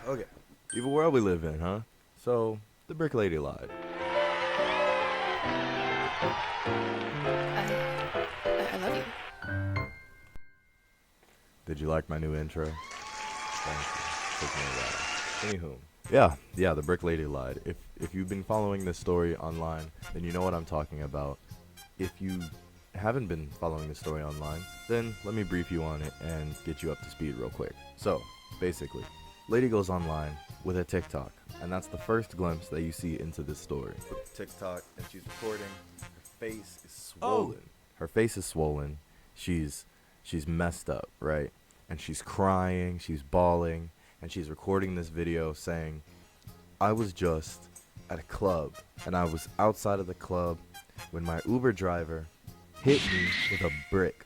Okay. Evil world we live in, huh? So, the brick lady lied. I love you. Did you like my new intro? Thank you. Took me a while. Anywho. Yeah, the brick lady lied. If you've been following this story online, then you know what I'm talking about. If you haven't been following this story online, then let me brief you on it and get you up to speed real quick. So, basically, lady goes online with a TikTok, and that's the first glimpse that you see into this story. TikTok, and she's recording. Her face is swollen. Her face is swollen. She's messed up, right? And she's crying, she's bawling, and she's recording this video saying, I was just at a club, and I was outside of the club when my Uber driver hit me with a brick.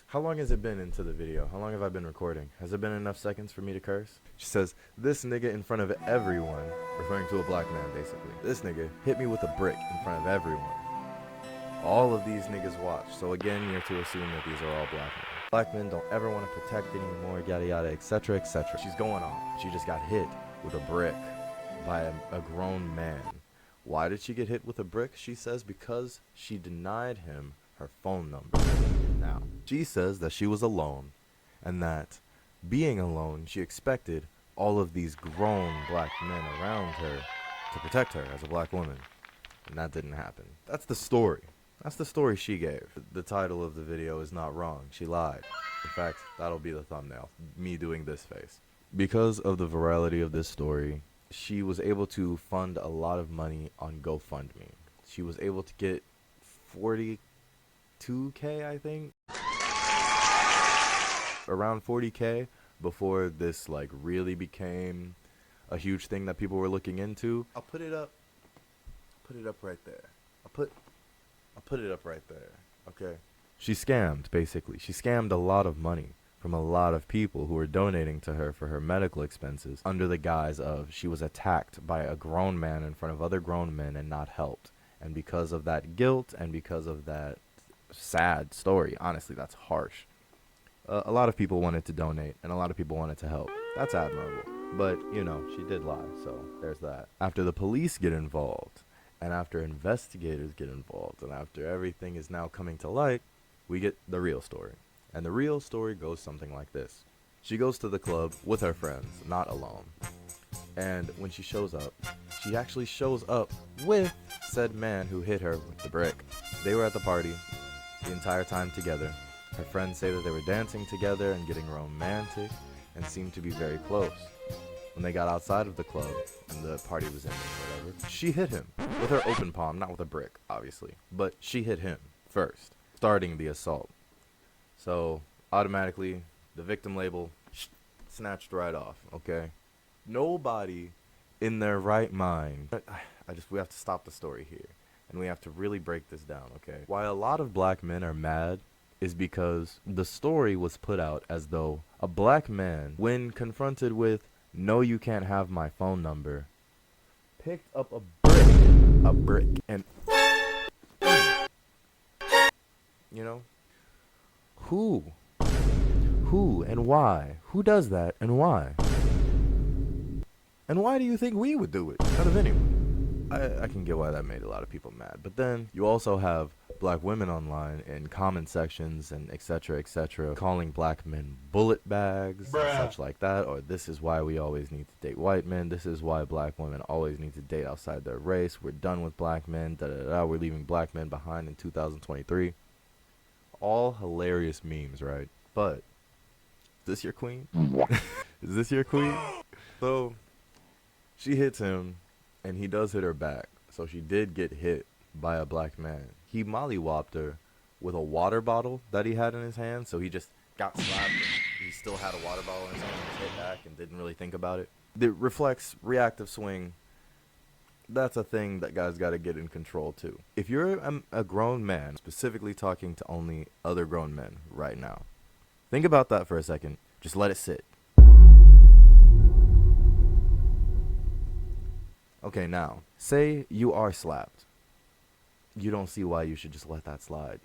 How long has it been into the video? How long have I been recording? Has it been enough seconds for me to curse? She says, this nigga in front of everyone, referring to a black man basically. This nigga hit me with a brick in front of everyone. All of these niggas watch, so again, you're to assume that these are all black men. Black men don't ever want to protect anymore, yada yada, etc, etc. She's going on. She just got hit with a brick by a grown man. Why did she get hit with a brick? She says because she denied him her phone number. Now, she says that she was alone, and that being alone, she expected all of these grown black men around her to protect her as a black woman. And that didn't happen. That's the story. That's the story she gave. The title of the video is not wrong. She lied. In fact, that'll be the thumbnail. Me doing this face. Because of the virality of this story, she was able to fund a lot of money on GoFundMe. She was able to get 42K, I think. Around 40K before this like really became a huge thing that people were looking into. I'll put it up right there. I'll put it up right there. Okay. She scammed, basically. She scammed a lot of money from a lot of people who were donating to her for her medical expenses under the guise of she was attacked by a grown man in front of other grown men and not helped. And because of that guilt and because of that sad story, honestly, that's harsh. A lot of people wanted to donate and a lot of people wanted to help. That's admirable. But, you know, she did lie, so there's that. After the police get involved, and after investigators get involved, and after everything is now coming to light, we get the real story. And the real story goes something like this. She goes to the club with her friends, not alone. And when she shows up, she actually shows up with said man who hit her with the brick. They were at the party the entire time together. Her friends say that they were dancing together and getting romantic and seemed to be very close. When they got outside of the club and the party was ending or whatever, she hit him with her open palm, not with a brick, obviously. But she hit him first, starting the assault. So automatically, the victim label snatched right off, okay? Nobody in their right mind. We have to stop the story here. And we have to really break this down, okay? Why a lot of black men are mad is because the story was put out as though a black man, when confronted with, no, you can't have my phone number, picked up a brick, and, you know, who and why? Who does that and why? And why do you think we would do it out of anyone? I can get why that made a lot of people mad. But then you also have black women online in comment sections and etc calling black men bullet bags and such like that, or this is why we always need to date white men, this is why black women always need to date outside their race, we're done with black men, we're leaving black men behind in 2023. All hilarious memes, right? But is this your queen? Is this your queen? So she hits him and he does hit her back. So she did get hit by a black man. He mollywopped her with a water bottle that he had in his hand. So he just got slapped and he still had a water bottle in his hand and hit back and didn't really think about it. The reflex reactive swing, that's a thing that guys got to get in control too. If you're a grown man, specifically talking to only other grown men right now, think about that for a second. Just let it sit. Okay, now, say you are slapped. You don't see why you should just let that slide.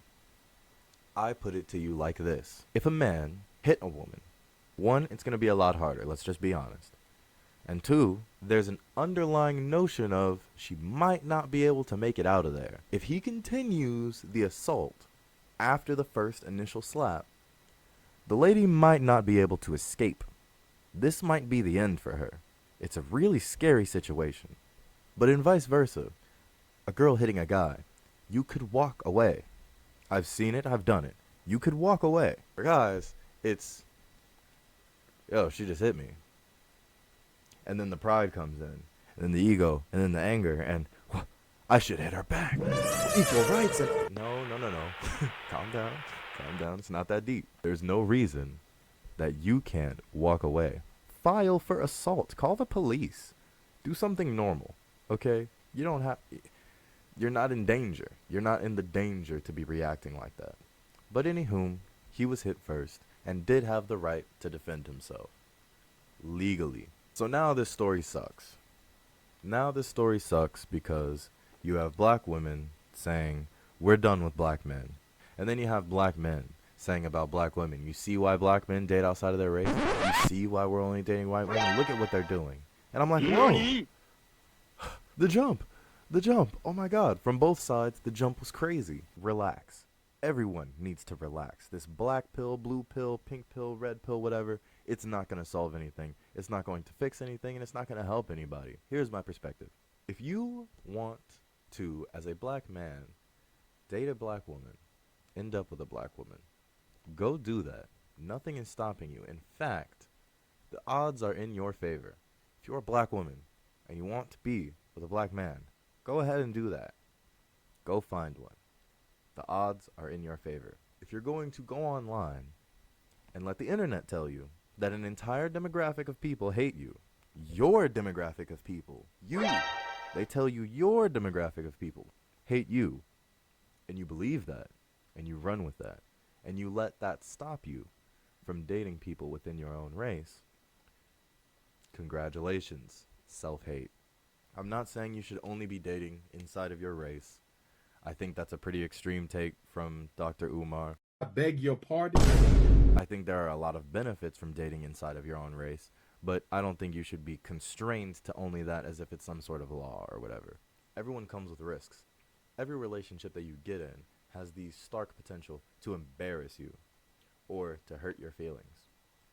I put it to you like this. If a man hit a woman, one, it's going to be a lot harder, let's just be honest. And two, there's an underlying notion of she might not be able to make it out of there. If he continues the assault after the first initial slap, the lady might not be able to escape. This might be the end for her. It's a really scary situation. But in vice versa, a girl hitting a guy, you could walk away. I've seen it, I've done it. You could walk away. For guys, it's, yo, she just hit me. And then the pride comes in, and then the ego, and then the anger, and I should hit her back. Equal rights. And no. Calm down. It's not that deep. There's no reason that you can't walk away. File for assault. Call the police. Do something normal, okay? You're not in danger. You're not in the danger to be reacting like that. But anywho, he was hit first and did have the right to defend himself. Legally. So now this story sucks. Now this story sucks because you have black women saying, we're done with black men. And then you have black men saying about black women, you see why black men date outside of their race? You see why we're only dating white women? Look at what they're doing. And I'm like, whoa. The jump. Oh my God. From both sides, the jump was crazy. Relax. Everyone needs to relax. This black pill, blue pill, pink pill, red pill, whatever, it's not going to solve anything. It's not going to fix anything, and it's not going to help anybody. Here's my perspective. If you want to, as a black man, date a black woman, end up with a black woman, go do that. Nothing is stopping you. In fact, the odds are in your favor. If you're a black woman and you want to be with a black man, go ahead and do that. Go find one. The odds are in your favor. If you're going to go online and let the internet tell you that an entire demographic of people hate you, your demographic of people, they tell you your demographic of people hate you, and you believe that, and you run with that, and you let that stop you from dating people within your own race, congratulations, self-hate. I'm not saying you should only be dating inside of your race. I think that's a pretty extreme take from Dr. Umar. I beg your pardon? I think there are a lot of benefits from dating inside of your own race, but I don't think you should be constrained to only that as if it's some sort of law or whatever. Everyone comes with risks. Every relationship that you get in has the stark potential to embarrass you or to hurt your feelings,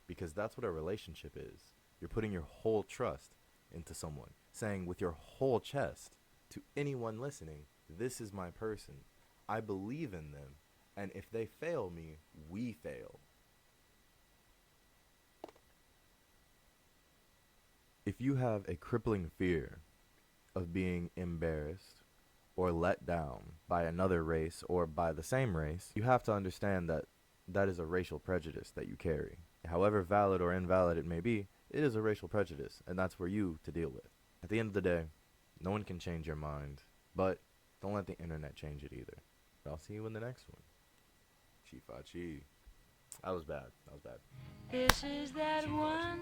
because that's what a relationship is. You're putting your whole trust into someone, saying with your whole chest to anyone listening, this is my person. I believe in them. And if they fail me, we fail. If you have a crippling fear of being embarrassed or let down by another race or by the same race, you have to understand that that is a racial prejudice that you carry. However valid or invalid it may be, it is a racial prejudice, and that's for you to deal with. At the end of the day, no one can change your mind, but don't let the internet change it either. I'll see you in the next one. Chi Fa Chi. That was bad. This is that one